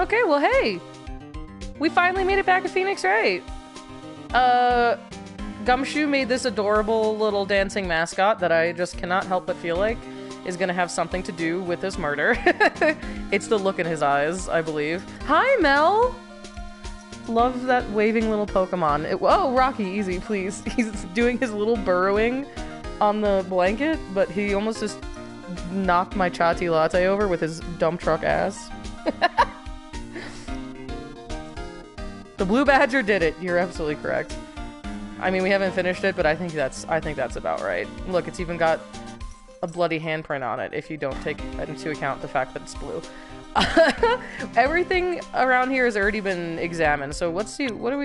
Okay, well, hey! We finally made it back to Phoenix Wright! Gumshoe made this adorable little dancing mascot that I just cannot help but feel like is gonna have something to do with this murder. It's the look in his eyes, I believe. Hi, Mel! Love that waving little Pokemon. Whoa, Rocky, easy, please. He's doing his little burrowing on the blanket, but he almost just knocked my chai latte over with his dump truck ass. The blue badger did it. You're absolutely correct. I mean, we haven't finished it, but I think that's about right. Look, it's even got a bloody handprint on it if you don't take into account the fact that it's blue. Everything around here has already been examined, so let's see, what do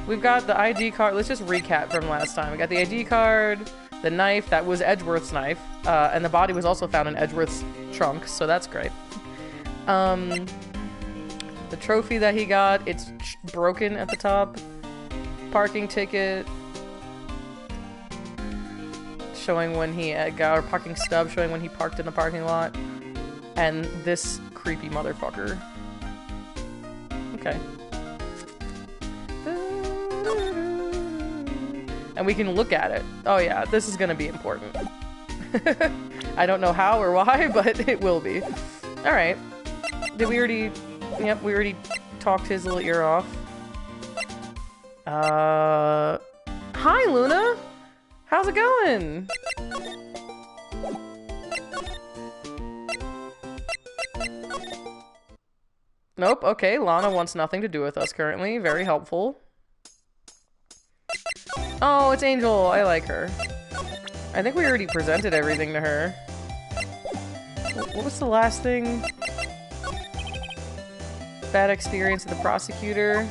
we've got the ID card. Let's just recap from last time. We got the ID card, the knife, that was Edgeworth's knife, and the body was also found in Edgeworth's trunk, so that's great. The trophy that he got, it's broken at the top. Parking ticket showing when he got, or parking stub showing when he parked in the parking lot. And this creepy motherfucker. Okay. And we can look at it. Oh yeah, this is gonna be important. I don't know how or why, but it will be. Alright. Did we already... Yep, we already talked his little ear off. Hi, Luna! How's it going? Nope, okay, Lana wants nothing to do with us currently. Very helpful. Oh, it's Angel. I like her. I think we already presented everything to her. What was the last thing? Bad experience with the prosecutor.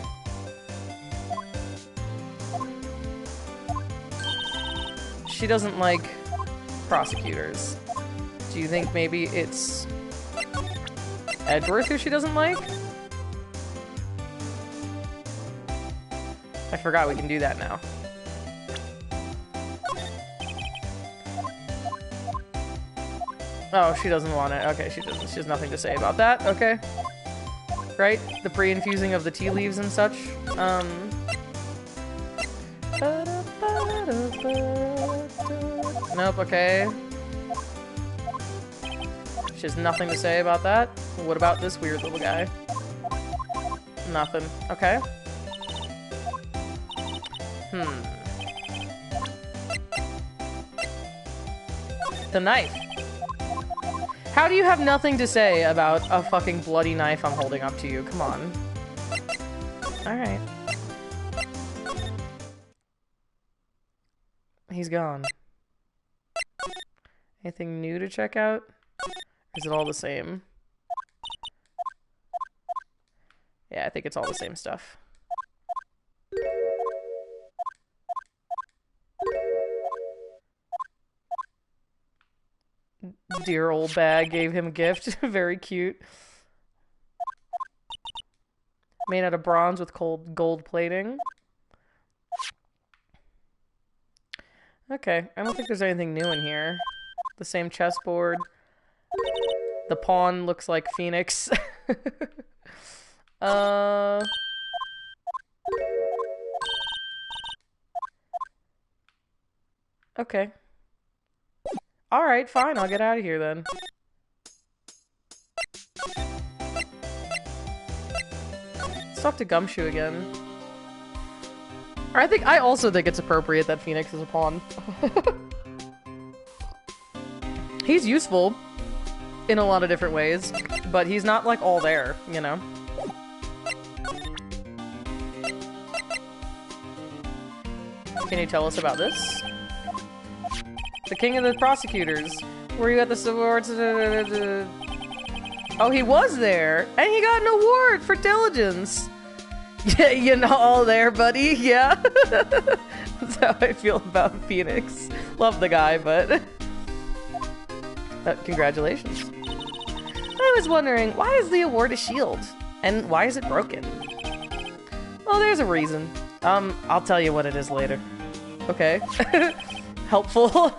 She doesn't like prosecutors. Do you think maybe it's Edgeworth who she doesn't like? I forgot we can do that now. Oh, she doesn't want it. Okay, she doesn't. She has nothing to say about that. Okay. Right? The pre-infusing of the tea leaves and such. Nope, okay. She has nothing to say about that. What about this weird little guy? Nothing. Okay. The knife. How do you have nothing to say about a fucking bloody knife I'm holding up to you? Come on. Alright. He's gone. Anything new to check out? Is it all the same? Yeah, I think it's all the same stuff. Dear old bag gave him a gift. Very cute. Made out of bronze with gold plating. Okay, I don't think there's anything new in here. The same chessboard. The pawn looks like Phoenix. Okay. Alright, fine, I'll get out of here then. Let's talk to Gumshoe again. I also think it's appropriate that Phoenix is a pawn. He's useful in a lot of different ways, but he's not like all there, you know? Can you tell us about this? The king of the prosecutors. Were you at the awards? Oh, he was there! And he got an award for diligence! Yeah, you're not all there, buddy. Yeah. That's how I feel about Phoenix. Love the guy, but... congratulations. I was wondering, why is the award a shield? And why is it broken? Well, there's a reason. I'll tell you what it is later. Okay. Helpful.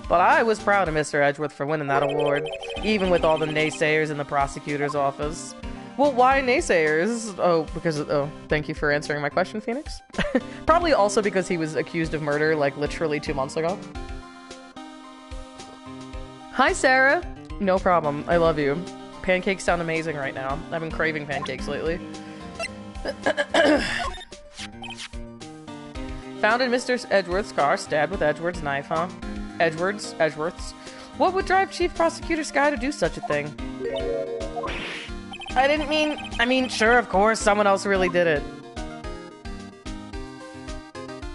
But I was proud of Mr. Edgeworth for winning that award, even with all the naysayers in the prosecutor's office. Well, why naysayers? Oh, because, oh, thank you for answering my question, Phoenix. Probably also because he was accused of murder, like, literally 2 months ago. Hi, Sarah. No problem. I love you. Pancakes sound amazing right now. I've been craving pancakes lately. Found in Mr. Edgeworth's car, stabbed with Edgeworth's knife, huh? Edgeworth's. What would drive Chief Prosecutor Skye to do such a thing? I mean, sure, of course, someone else really did it.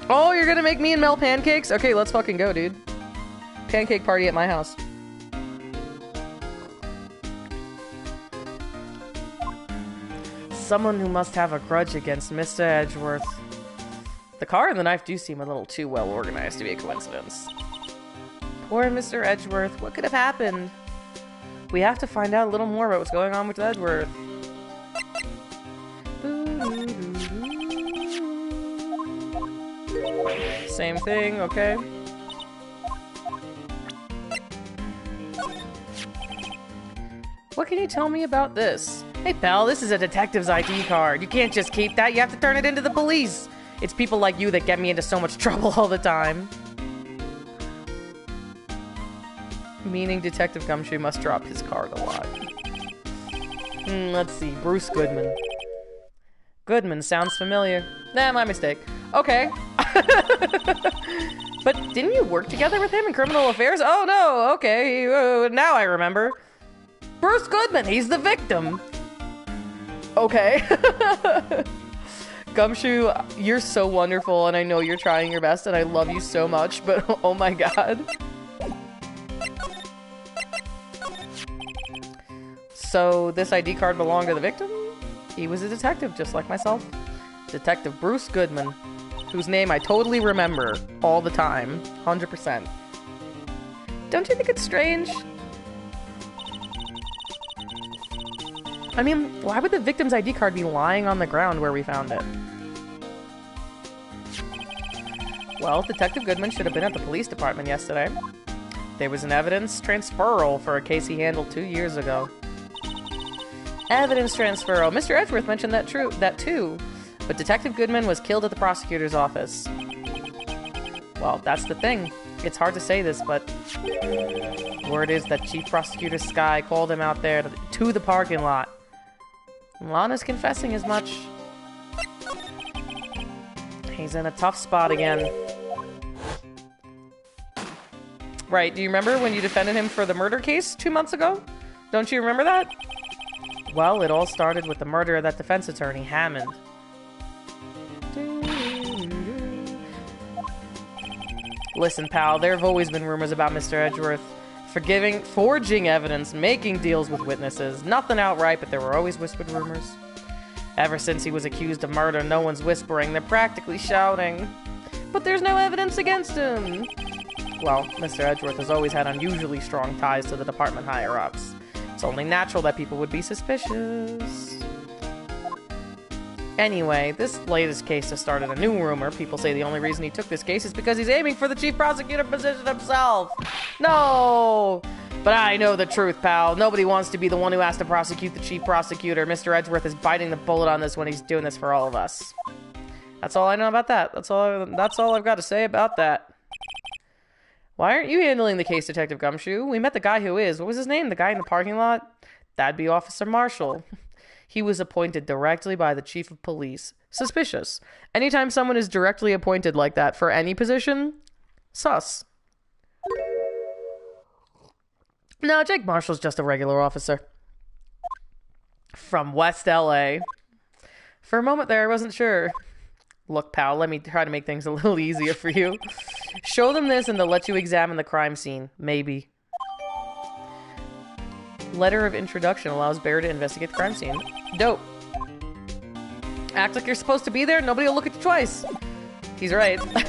Oh, you're gonna make me and Mel pancakes? Okay, let's fucking go, dude. Pancake party at my house. Someone who must have a grudge against Mr. Edgeworth. The car and the knife do seem a little too well organized to be a coincidence. Poor Mr. Edgeworth, what could have happened? We have to find out a little more about what's going on with Edgeworth. Same thing, okay. What can you tell me about this? Hey pal, this is a detective's ID card. You can't just keep that, you have to turn it into the police. It's people like you that get me into so much trouble all the time. Meaning Detective Gumshoe must drop his card a lot. Let's see, Bruce Goodman. Goodman sounds familiar. Nah, my mistake. Okay. But didn't you work together with him in criminal affairs? Oh no, okay, now I remember. Bruce Goodman, he's the victim. Okay. Gumshoe, you're so wonderful, and I know you're trying your best, and I love you so much, but oh my god. So, this ID card belonged to the victim? He was a detective, just like myself. Detective Bruce Goodman, whose name I totally remember all the time, 100%. Don't you think it's strange? I mean, why would the victim's ID card be lying on the ground where we found it? Well, Detective Goodman should have been at the police department yesterday. There was an evidence transferal for a case he handled 2 years ago. Evidence transferal. Mr. Edgeworth mentioned that too. But Detective Goodman was killed at the prosecutor's office. Well, that's the thing. It's hard to say this, but word is that Chief Prosecutor Skye called him out there to the parking lot. Lana's confessing as much. He's in a tough spot again. Right, do you remember when you defended him for the murder case 2 months ago? Don't you remember that? Well, it all started with the murder of that defense attorney, Hammond. Listen, pal, there have always been rumors about Mr. Edgeworth. Forging evidence, making deals with witnesses. Nothing outright, but there were always whispered rumors. Ever since he was accused of murder, no one's whispering, they're practically shouting. But there's no evidence against him. Well, Mr. Edgeworth has always had unusually strong ties to the department higher-ups. It's only natural that people would be suspicious. Anyway, this latest case has started a new rumor. People say the only reason he took this case is because he's aiming for the chief prosecutor position himself. No! But I know the truth, pal. Nobody wants to be the one who has to prosecute the chief prosecutor. Mr. Edgeworth is biting the bullet on this when he's doing this for all of us. That's all I know about that. That's all I've got to say about that. Why aren't you handling the case, Detective Gumshoe? We met the guy who is. What was his name? The guy in the parking lot? That'd be Officer Marshall. He was appointed directly by the chief of police. Suspicious. Anytime someone is directly appointed like that for any position, sus. No, Jake Marshall's just a regular officer. From West LA. For a moment there, I wasn't sure. Look, pal, let me try to make things a little easier for you. Show them this and they'll let you examine the crime scene. Maybe. Letter of introduction allows Bear to investigate the crime scene. Dope. Act like you're supposed to be there, nobody will look at you twice. He's right. I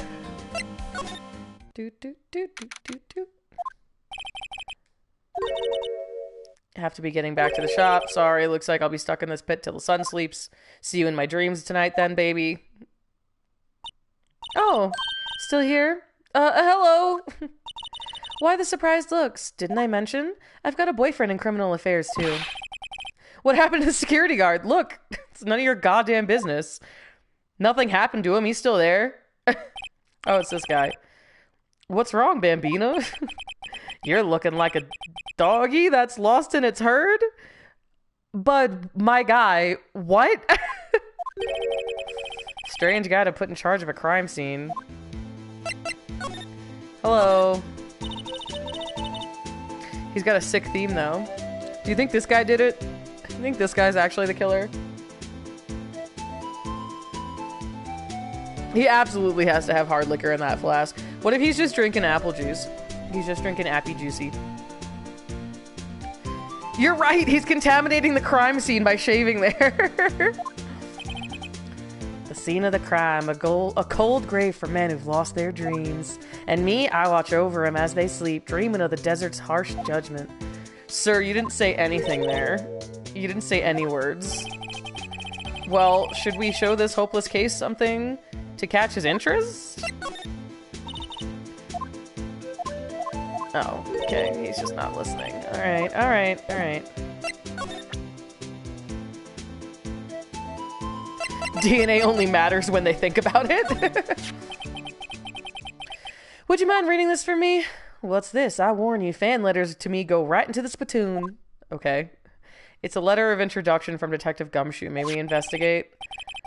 have to be getting back to the shop. Sorry, looks like I'll be stuck in this pit till the sun sleeps. See you in my dreams tonight then, baby. Oh, still here? Hello. Why the surprised looks? Didn't I mention? I've got a boyfriend in criminal affairs, too. What happened to the security guard? Look, it's none of your goddamn business. Nothing happened to him. He's still there. Oh, it's this guy. What's wrong, Bambino? You're looking like a doggy that's lost in its herd? But my guy, what? Strange guy to put in charge of a crime scene. Hello. He's got a sick theme, though. Do you think this guy did it? I think this guy's actually the killer. He absolutely has to have hard liquor in that flask. What if he's just drinking apple juice? He's just drinking Appy Juicy. You're right, he's contaminating the crime scene by shaving there. The scene of the crime, a cold grave for men who've lost their dreams. And me, I watch over them as they sleep, dreaming of the desert's harsh judgment. Sir, you didn't say anything there. You didn't say any words. Well, should we show this hopeless case something to catch his interest? Oh, okay, he's just not listening. Alright, alright, alright. DNA only matters when they think about it. Would you mind reading this for me? What's this? I warn you, fan letters to me go right into the spittoon. Okay. It's a letter of introduction from Detective Gumshoe. May we investigate?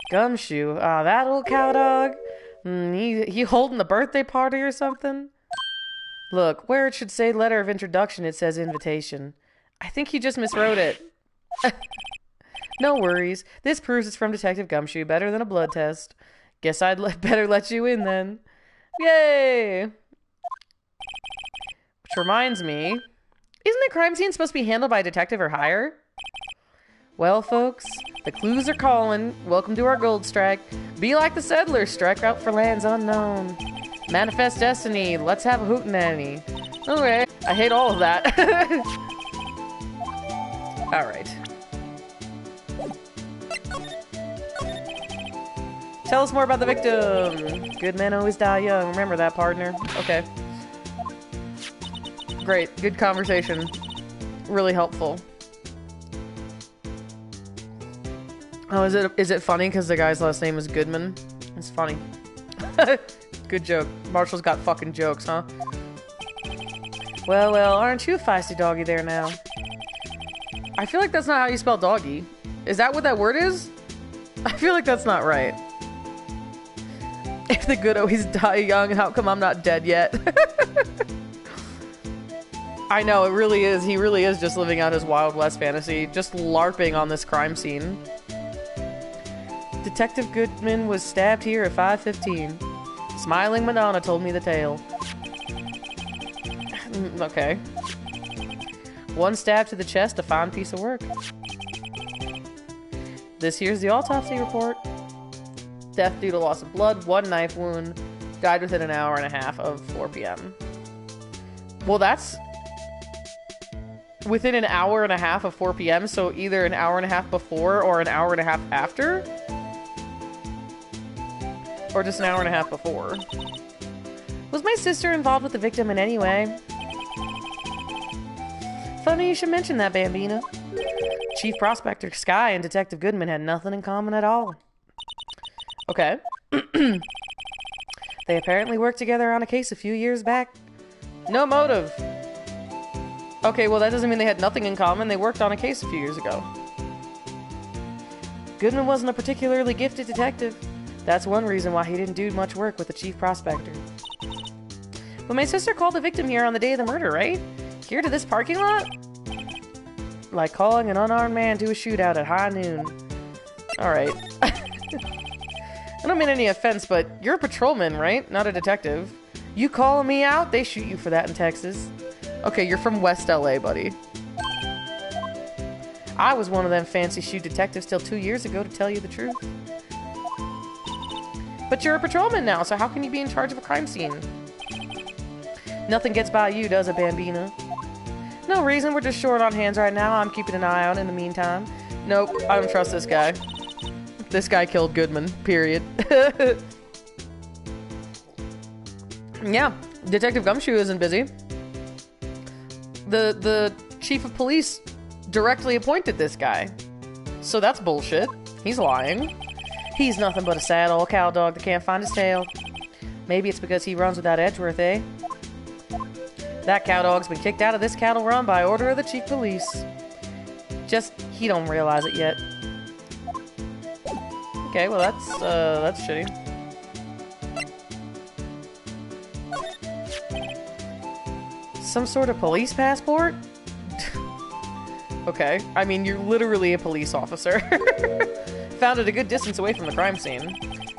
Gumshoe? Ah, that old cowdog? He holding the birthday party or something? Look, where it should say letter of introduction, it says invitation. I think he just miswrote it. No worries. This proves it's from Detective Gumshoe. Better than a blood test. Guess I'd better let you in then. Yay! Which reminds me, isn't the crime scene supposed to be handled by a detective or higher? Well, folks, the clues are calling. Welcome to our gold strike. Be like the settlers, strike out for lands unknown. Manifest destiny, let's have a hootenanny. Okay, I hate all of that. Alright. Tell us more about the victim. Good men always die young. Remember that, partner. Okay. Great. Good conversation. Really helpful. Oh, is it funny because the guy's last name is Goodman? It's funny. Good joke. Marshall's got fucking jokes, huh? Well, aren't you a feisty doggy there now? I feel like that's not how you spell doggy. Is that what that word is? I feel like that's not right. If the good always die young, how come I'm not dead yet? I know, it really is. He really is just living out his Wild West fantasy. Just LARPing on this crime scene. Detective Goodman was stabbed here at 5:15. Smiling Madonna told me the tale. Okay. One stab to the chest, a fine piece of work. This here's the autopsy report. Death due to loss of blood, 1 knife wound. Died within an hour and a half of 4 p.m. Well, that's within an hour and a half of 4 p.m., so either an hour and a half before or an hour and a half after? Or just an hour and a half before. Was my sister involved with the victim in any way? Funny you should mention that, Bambina. Chief Prospector Sky and Detective Goodman had nothing in common at all. Okay. They apparently worked together on a case a few years back. No motive. Okay, well that doesn't mean they had nothing in common. They worked on a case a few years ago. Goodman wasn't a particularly gifted detective. That's one reason why he didn't do much work with the chief prospector. But my sister called the victim here on the day of the murder, right? Here to this parking lot? Like calling an unarmed man to a shootout at high noon. Alright. I don't mean any offense, but you're a patrolman, right? Not a detective. You calling me out? They shoot you for that in Texas. Okay, you're from West LA, buddy. I was one of them fancy shoe detectives till 2 years ago, to tell you the truth. But you're a patrolman now, so how can you be in charge of a crime scene? Nothing gets by you, does it, Bambina? No reason, we're just short on hands right now. I'm keeping an eye out in the meantime. Nope, I don't trust this guy. This guy killed Goodman, period. Yeah, Detective Gumshoe isn't busy. The chief of police directly appointed this guy. So that's bullshit. He's lying. He's nothing but a sad old cow dog that can't find his tail. Maybe it's because he runs without Edgeworth, eh? That cow dog's been kicked out of this cattle run by order of the chief police. Just, he don't realize it yet. Okay, well that's shitty. Some sort of police passport? Okay. I mean, you're literally a police officer. Found it a good distance away from the crime scene.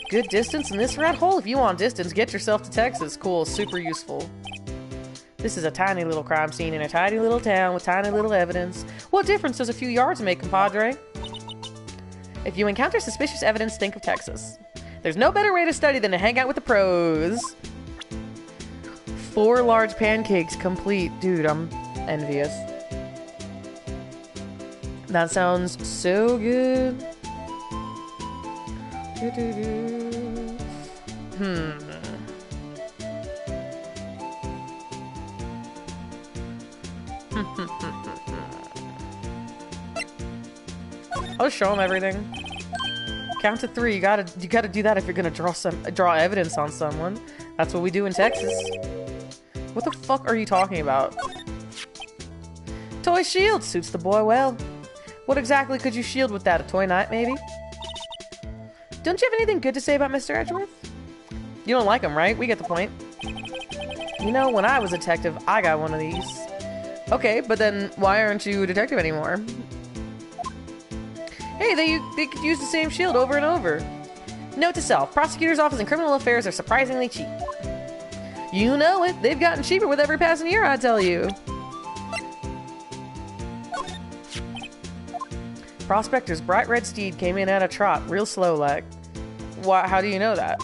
Good distance in this rat hole? If you want distance, get yourself to Texas. Cool, super useful. This is a tiny little crime scene in a tiny little town with tiny little evidence. What difference does a few yards make, compadre? If you encounter suspicious evidence, think of Texas. There's no better way to study than to hang out with the pros. 4 large pancakes complete. Dude, I'm envious. That sounds so good. I'll show him everything. Count to 3. You gotta do that if you're gonna draw evidence on someone. That's what we do in Texas. What the fuck are you talking about? Toy shield suits the boy well. What exactly could you shield with that? A toy knife, maybe? Don't you have anything good to say about Mr. Edgeworth? You don't like him, right? We get the point. You know, when I was a detective, I got one of these. Okay, but then why aren't you a detective anymore? Hey, they could use the same shield over and over. Note to self, prosecutor's office and criminal affairs are surprisingly cheap. You know it. They've gotten cheaper with every passing year, I tell you. Prospector's bright red steed came in at a trot, real slow like. Why, how do you know that?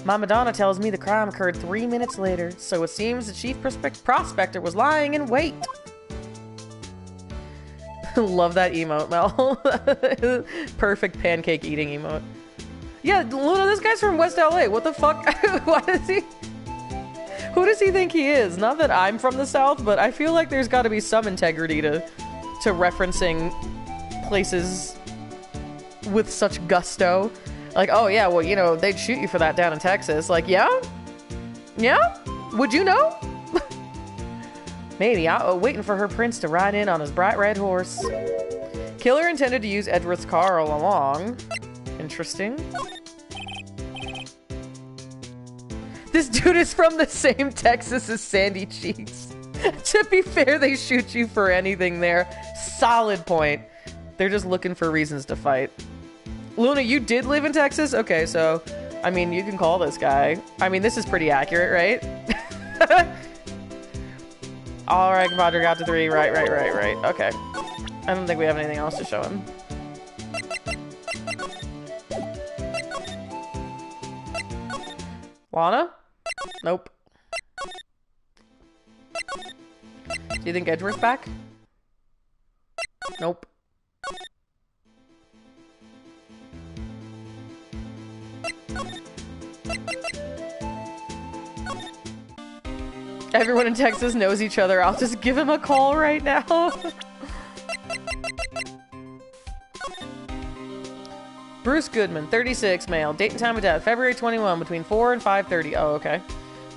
My Madonna tells me the crime occurred 3 minutes later, so it seems the chief prospector was lying in wait. Love that emote, Mel. Perfect pancake eating emote. Yeah, Luna, this guy's from West LA. What the fuck? Why does he... Who does he think he is? Not that I'm from the South, but I feel like there's got to be some integrity to referencing places with such gusto. Like, oh yeah, well, you know, they'd shoot you for that down in Texas. Like, yeah? Yeah? Would you know? Maybe. I'm waiting for her prince to ride in on his bright red horse. Killer intended to use Edgeworth's car all along. Interesting. This dude is from the same Texas as Sandy Cheeks. To be fair, they shoot you for anything there. Solid point. They're just looking for reasons to fight. Luna, you did live in Texas? Okay, so, I mean, you can call this guy. I mean, this is pretty accurate, right? Alright, compadre, got to 3. Right. Okay. I don't think we have anything else to show him. Lana? Nope. Do you think Edgeworth's back? Nope. Everyone in Texas knows each other. I'll just give him a call right now. Bruce Goodman, 36, male. Date and time of death, February 21, between 4 and 5:30. Oh, okay.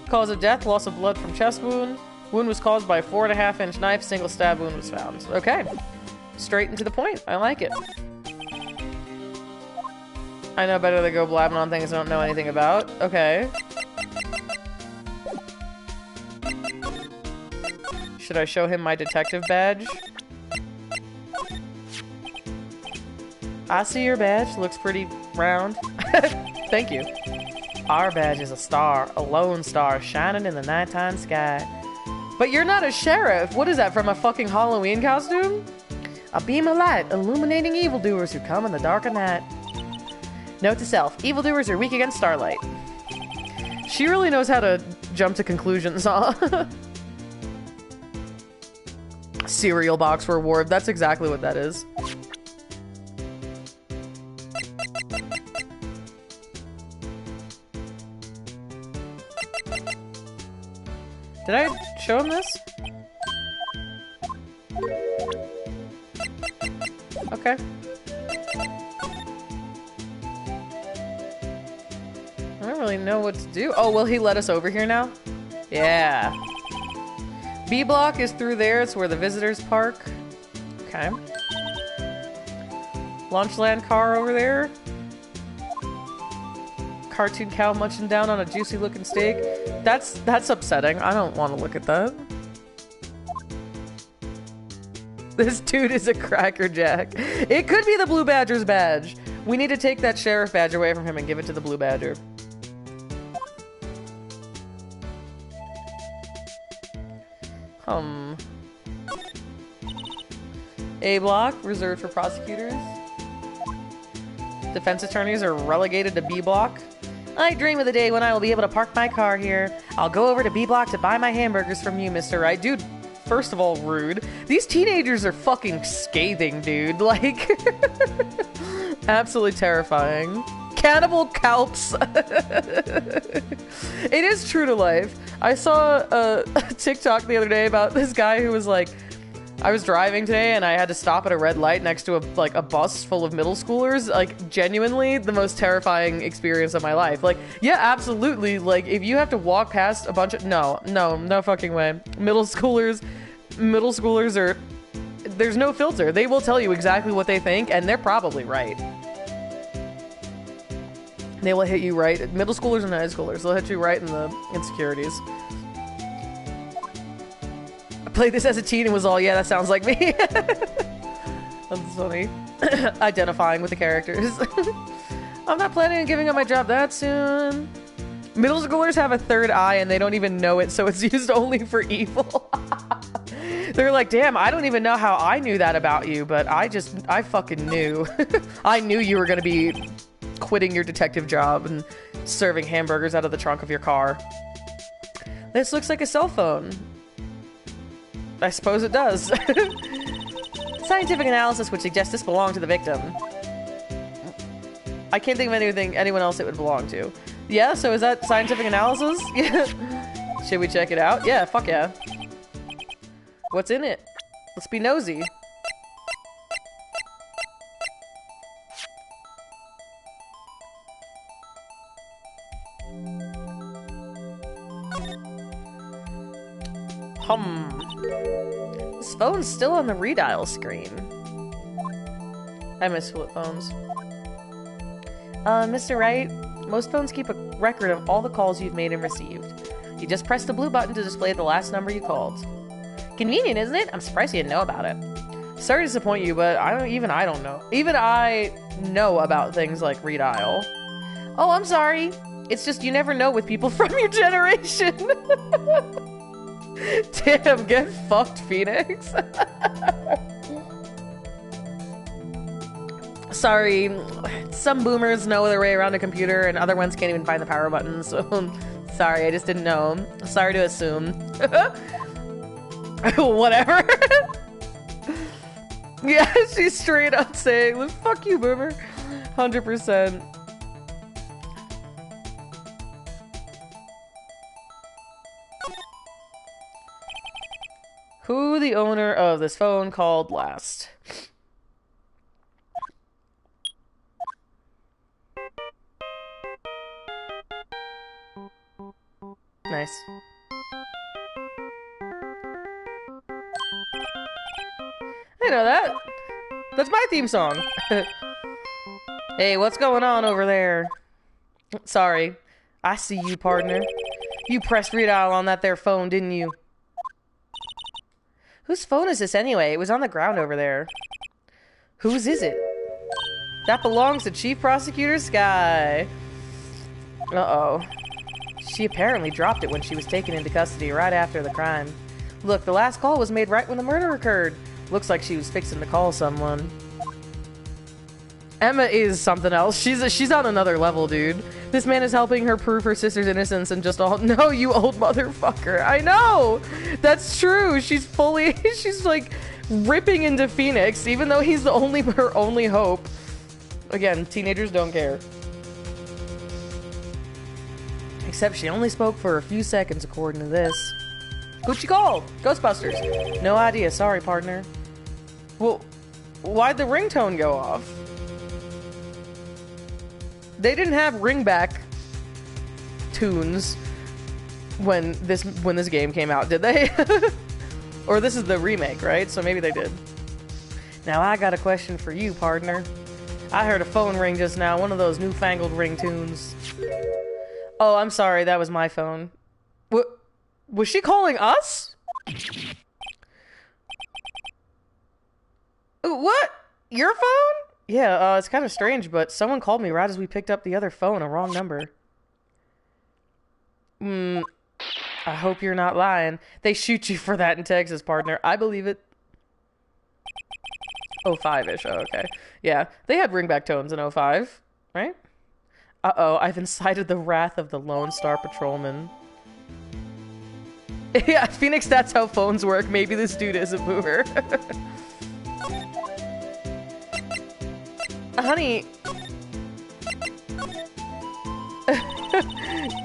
Cause of death, loss of blood from chest wound. Wound was caused by a 4.5-inch knife. Single stab wound was found. Okay. Straight and to the point. I like it. I know better to go blabbing on things I don't know anything about. Okay. Should I show him my detective badge? I see your badge. Looks pretty round. Thank you. Our badge is a star. A lone star shining in the nighttime sky. But you're not a sheriff. What is that, from a fucking Halloween costume? A beam of light illuminating evildoers who come in the dark of night. Note to self. Evildoers are weak against starlight. She really knows how to jump to conclusions, huh? Cereal box reward. That's exactly what that is. Did I show him this? Okay. I don't really know what to do. Oh, will he let us over here now? Yeah. B block is through there. It's where the visitors park. Okay. Launchland car over there. Cartoon cow munching down on a juicy looking steak. That's upsetting. I don't want to look at that. This dude is a crackerjack. It could be the Blue Badger's badge. We need to take that sheriff badge away from him and give it to the Blue Badger. A block, reserved for prosecutors. Defense attorneys are relegated to B block. I dream of the day when I will be able to park my car here. I'll go over to B block to buy my hamburgers from you, Mr. Wright. Dude, first of all, rude. These teenagers are fucking scathing, dude. Like, absolutely terrifying. Cannibal Calps. It is true to life. I saw a TikTok the other day about this guy who was like, I was driving today and I had to stop at a red light next to a bus full of middle schoolers. Like, genuinely the most terrifying experience of my life. Like, yeah, absolutely. Like, if you have to walk past a bunch of no fucking way. Middle schoolers are, there's no filter. They will tell you exactly what they think, and they're probably right. They will hit you right. Middle schoolers and high schoolers, they'll hit you right in the insecurities. I played this as a teen and was all, yeah, that sounds like me. That's funny. Identifying with the characters. I'm not planning on giving up my job that soon. Middle schoolers have a third eye and they don't even know it, so it's used only for evil. They're like, damn, I don't even know how I knew that about you, but I fucking knew. I knew you were gonna be quitting your detective job and serving hamburgers out of the trunk of your car. This looks like a cell phone. I suppose it does. Scientific analysis would suggest this belonged to the victim. I can't think of anyone else it would belong to. Yeah, so is that scientific analysis? Yeah. Should we check it out? Yeah, fuck yeah. What's in it? Let's be nosy. This phone's still on the redial screen. I miss flip phones. Mr. Wright, most phones keep a record of all the calls you've made and received. You just press the blue button to display the last number you called. Convenient, isn't it? I'm surprised you didn't know about it. Sorry to disappoint you, but I don't know. Even I know about things like redial. Oh, I'm sorry. It's just you never know with people from your generation. Damn, get fucked, Phoenix. Sorry, some boomers know their way around a computer and other ones can't even find the power button, so sorry, I just didn't know. Sorry to assume. Whatever. Yeah, she's straight up saying, fuck you, boomer. 100%. Who the owner of this phone called last? Nice. I know that. That's my theme song. Hey, what's going on over there? Sorry. I see you, partner. You pressed redial on that there phone, didn't you? Whose phone is this anyway? It was on the ground over there. Whose is it? That belongs to Chief Prosecutor Sky. Uh-oh. She apparently dropped it when she was taken into custody right after the crime. Look, the last call was made right when the murder occurred. Looks like she was fixing to call someone. Emma is something else. She's on another level, dude. This man is helping her prove her sister's innocence and just all— No, you old motherfucker. I know! That's true. She's like ripping into Phoenix, even though he's her only hope. Again, teenagers don't care. Except she only spoke for a few seconds, according to this. Who'd she call? Ghostbusters. No idea. Sorry, partner. Well, Why'd the ringtone go off? They didn't have ringback tunes when this game came out, did they? Or this is the remake, right? So maybe they did. Now I got a question for you, partner. I heard a phone ring just now, one of those newfangled ringtones. Oh, I'm sorry, that was my phone. What? Was she calling us? What? Your phone? Yeah, it's kind of strange, but someone called me right as we picked up the other phone, a wrong number. I hope you're not lying. They shoot you for that in Texas, partner. I believe it. 05-ish, oh, okay. Yeah, they had ringback tones in 05, right? Uh-oh, I've incited the wrath of the Lone Star Patrolman. Yeah, Phoenix, that's how phones work. Maybe this dude is a boomer. Honey.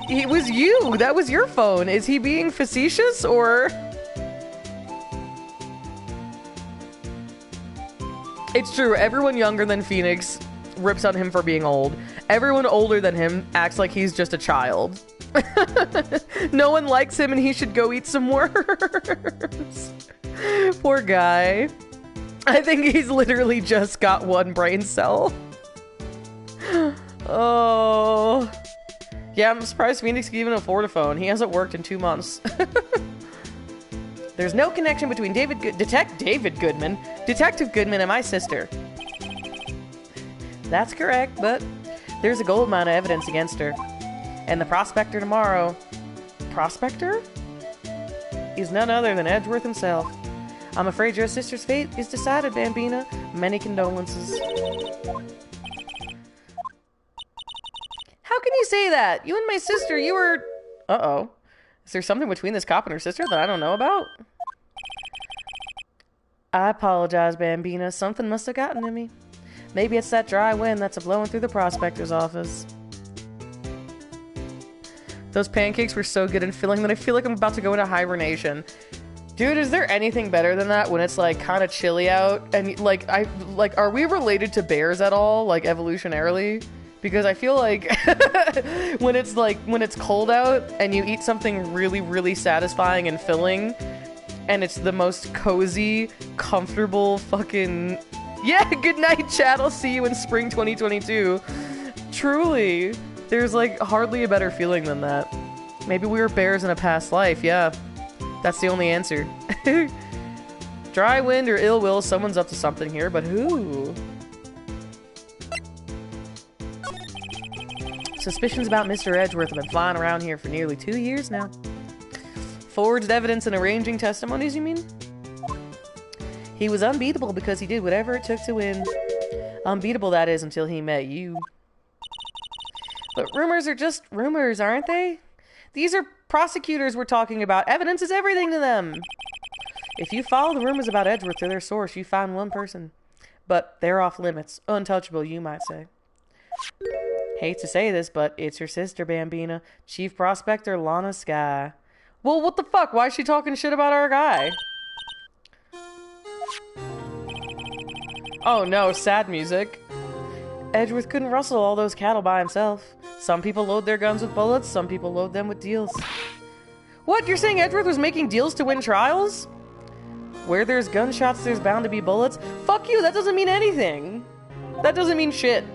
It was you. That was your phone. Is he being facetious or? It's true. Everyone younger than Phoenix rips on him for being old. Everyone older than him acts like he's just a child. No one likes him and he should go eat some worms. Poor guy. I think he's literally just got one brain cell. Oh. Yeah, I'm surprised Phoenix can even afford a phone. He hasn't worked in 2 months. There's no connection between Detective Goodman and my sister. That's correct, but there's a gold mine of evidence against her. And the prospector tomorrow... Prospector? Is none other than Edgeworth himself. I'm afraid your sister's fate is decided, Bambina. Many condolences. How can you say that? You and my sister, you were... Uh-oh. Is there something between this cop and her sister that I don't know about? I apologize, Bambina. Something must have gotten to me. Maybe it's that dry wind that's a-blowing through the prospector's office. Those pancakes were so good and filling that I feel like I'm about to go into hibernation. Dude, is there anything better than that when it's like kind of chilly out and like are we related to bears at all, like evolutionarily? Because I feel like when it's cold out and you eat something really, really satisfying and filling, and it's the most cozy, comfortable fucking... Yeah, good night, chat. I'll see you in spring 2022. Truly. There's like hardly a better feeling than that. Maybe we were bears in a past life, yeah. That's the only answer. Dry wind or ill will, someone's up to something here, but who? Suspicions about Mr. Edgeworth have been flying around here for nearly 2 years now. Forged evidence and arranging testimonies, you mean? He was unbeatable because he did whatever it took to win. Unbeatable, that is, until he met you. But rumors are just rumors, aren't they? These are prosecutors we're talking about. Evidence is everything to them. If you follow the rumors about Edgeworth to their source, you find one person. But they're off limits. Untouchable, you might say. Hate to say this, but it's your sister, Bambina. Chief Prospector Lana Skye. Well, what the fuck? Why is she talking shit about our guy? Oh no, sad music. Edgeworth couldn't rustle all those cattle by himself. Some people load their guns with bullets, some people load them with deals. What? You're saying Edgeworth was making deals to win trials? Where there's gunshots, there's bound to be bullets? Fuck you, that doesn't mean anything. That doesn't mean shit.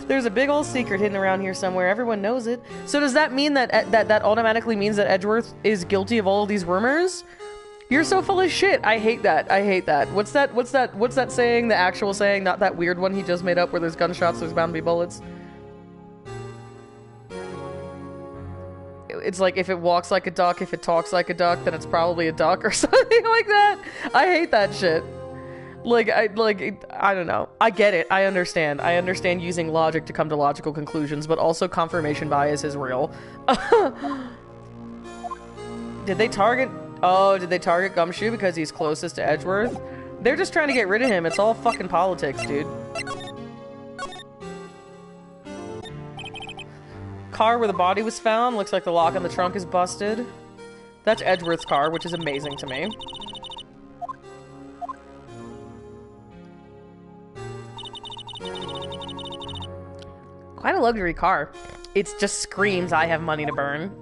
There's a big old secret hidden around here somewhere. Everyone knows it. So does that mean that automatically means that Edgeworth is guilty of all of these rumors? You're so full of shit. I hate that. I hate that. What's that saying? The actual saying, not that weird one he just made up where there's gunshots, there's bound to be bullets. It's like if it walks like a duck, if it talks like a duck, then it's probably a duck or something like that. I hate that shit. I don't know. I get it. I understand. I understand using logic to come to logical conclusions, but also confirmation bias is real. Did they target Gumshoe because he's closest to Edgeworth? They're just trying to get rid of him. It's all fucking politics, dude. Car where the body was found. Looks like the lock on the trunk is busted. That's Edgeworth's car, which is amazing to me. Quite a luxury car. It just screams, I have money to burn.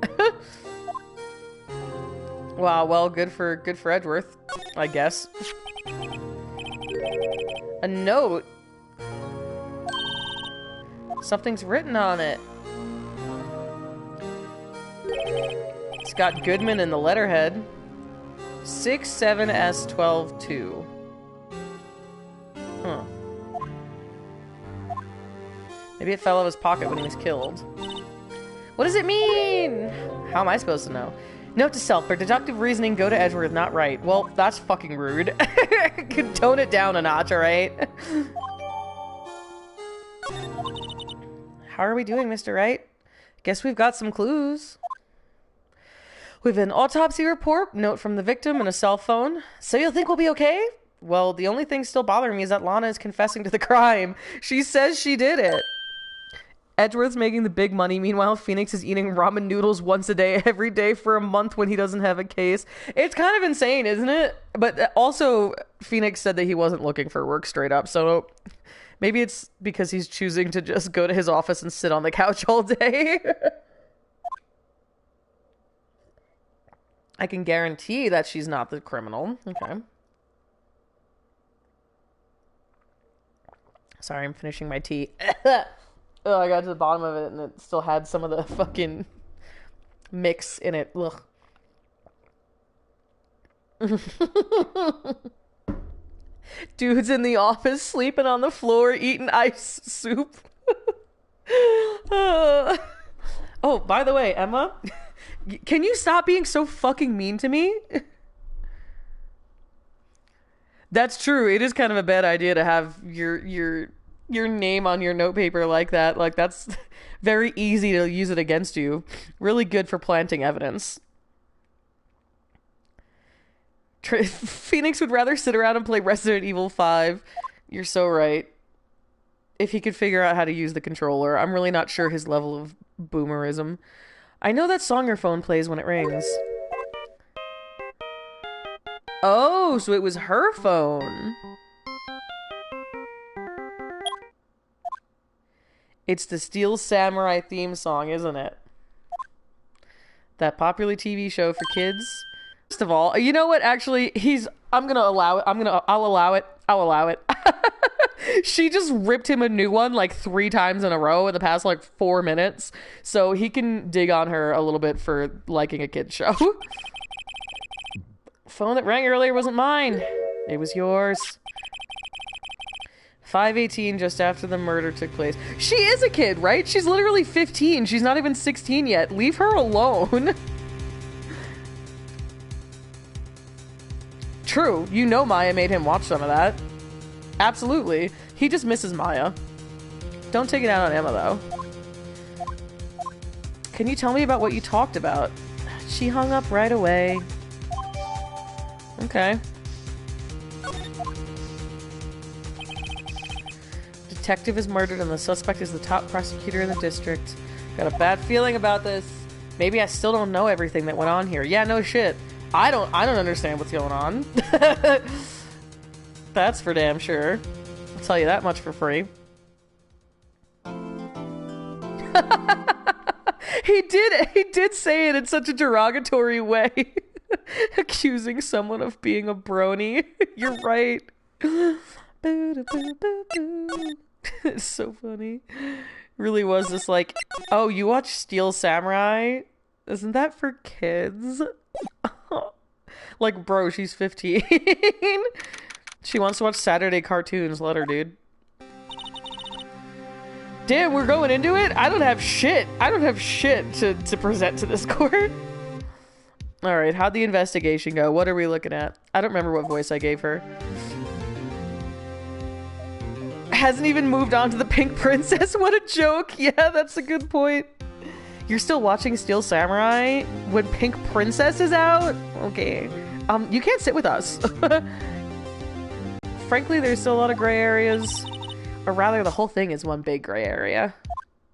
Wow, well, good for Edgeworth, I guess. A note? Something's written on it. It's got Goodman in the letterhead. 67S122. Huh. Maybe it fell out of his pocket when he was killed. What does it mean? How am I supposed to know? Note to self, for deductive reasoning, go to Edgeworth, not Wright. Well, that's fucking rude. Tone it down a notch, alright? How are we doing, Mr. Wright? Guess we've got some clues. We have an autopsy report, note from the victim, and a cell phone. So you think we'll be okay? Well, the only thing still bothering me is that Lana is confessing to the crime. She says she did it. Edgeworth's making the big money. Meanwhile, Phoenix is eating ramen noodles once a day, every day for a month when he doesn't have a case. It's kind of insane, isn't it? But also, Phoenix said that he wasn't looking for work straight up, so maybe it's because he's choosing to just go to his office and sit on the couch all day. I can guarantee that she's not the criminal. Okay. Sorry, I'm finishing my tea. Oh, I got to the bottom of it and it still had some of the fucking mix in it. Ugh. Dude's in the office sleeping on the floor eating ice soup. Oh, by the way, Emma, can you stop being so fucking mean to me? That's true. It is kind of a bad idea to have your name on your notepaper like that. Like, that's very easy to use it against you. Really good for planting evidence. Phoenix would rather sit around and play Resident Evil 5. You're so right. If he could figure out how to use the controller. I'm really not sure his level of boomerism. I know that song your phone plays when it rings. Oh, so it was her phone. It's the Steel Samurai theme song, isn't it? That popular TV show for kids. First of all, you know what? Actually, I'm gonna allow it. I'll allow it. I'll allow it. She just ripped him a new one like 3 times in a row in the past like 4 minutes. So he can dig on her a little bit for liking a kid's show. Phone that rang earlier wasn't mine. It was yours. 5:18, just after the murder took place. She is a kid, right? She's literally 15. She's not even 16 yet. Leave her alone. True. You know Maya made him watch some of that. Absolutely. He just misses Maya. Don't take it out on Emma, though. Can you tell me about what you talked about? She hung up right away. Okay. Detective is murdered and the suspect is the top prosecutor in the district. Got a bad feeling about this. Maybe I still don't know everything that went on here. Yeah, no shit. I don't understand what's going on. That's for damn sure. I'll tell you that much for free. He did say it in such a derogatory way. Accusing someone of being a brony. You're right. It's so funny. Really was just like, oh, you watch Steel Samurai? Isn't that for kids? Like, bro, she's 15. She wants to watch Saturday cartoons. Let her, dude. Damn, we're going into it? I don't have shit. I don't have shit to present to this court. Alright, how'd the investigation go? What are we looking at? I don't remember what voice I gave her. Hasn't even moved on to the Pink Princess. What a joke. Yeah, that's a good point. You're still watching Steel Samurai when Pink Princess is out? Okay. You can't sit with us. Frankly, there's still a lot of gray areas. Or rather, the whole thing is one big gray area.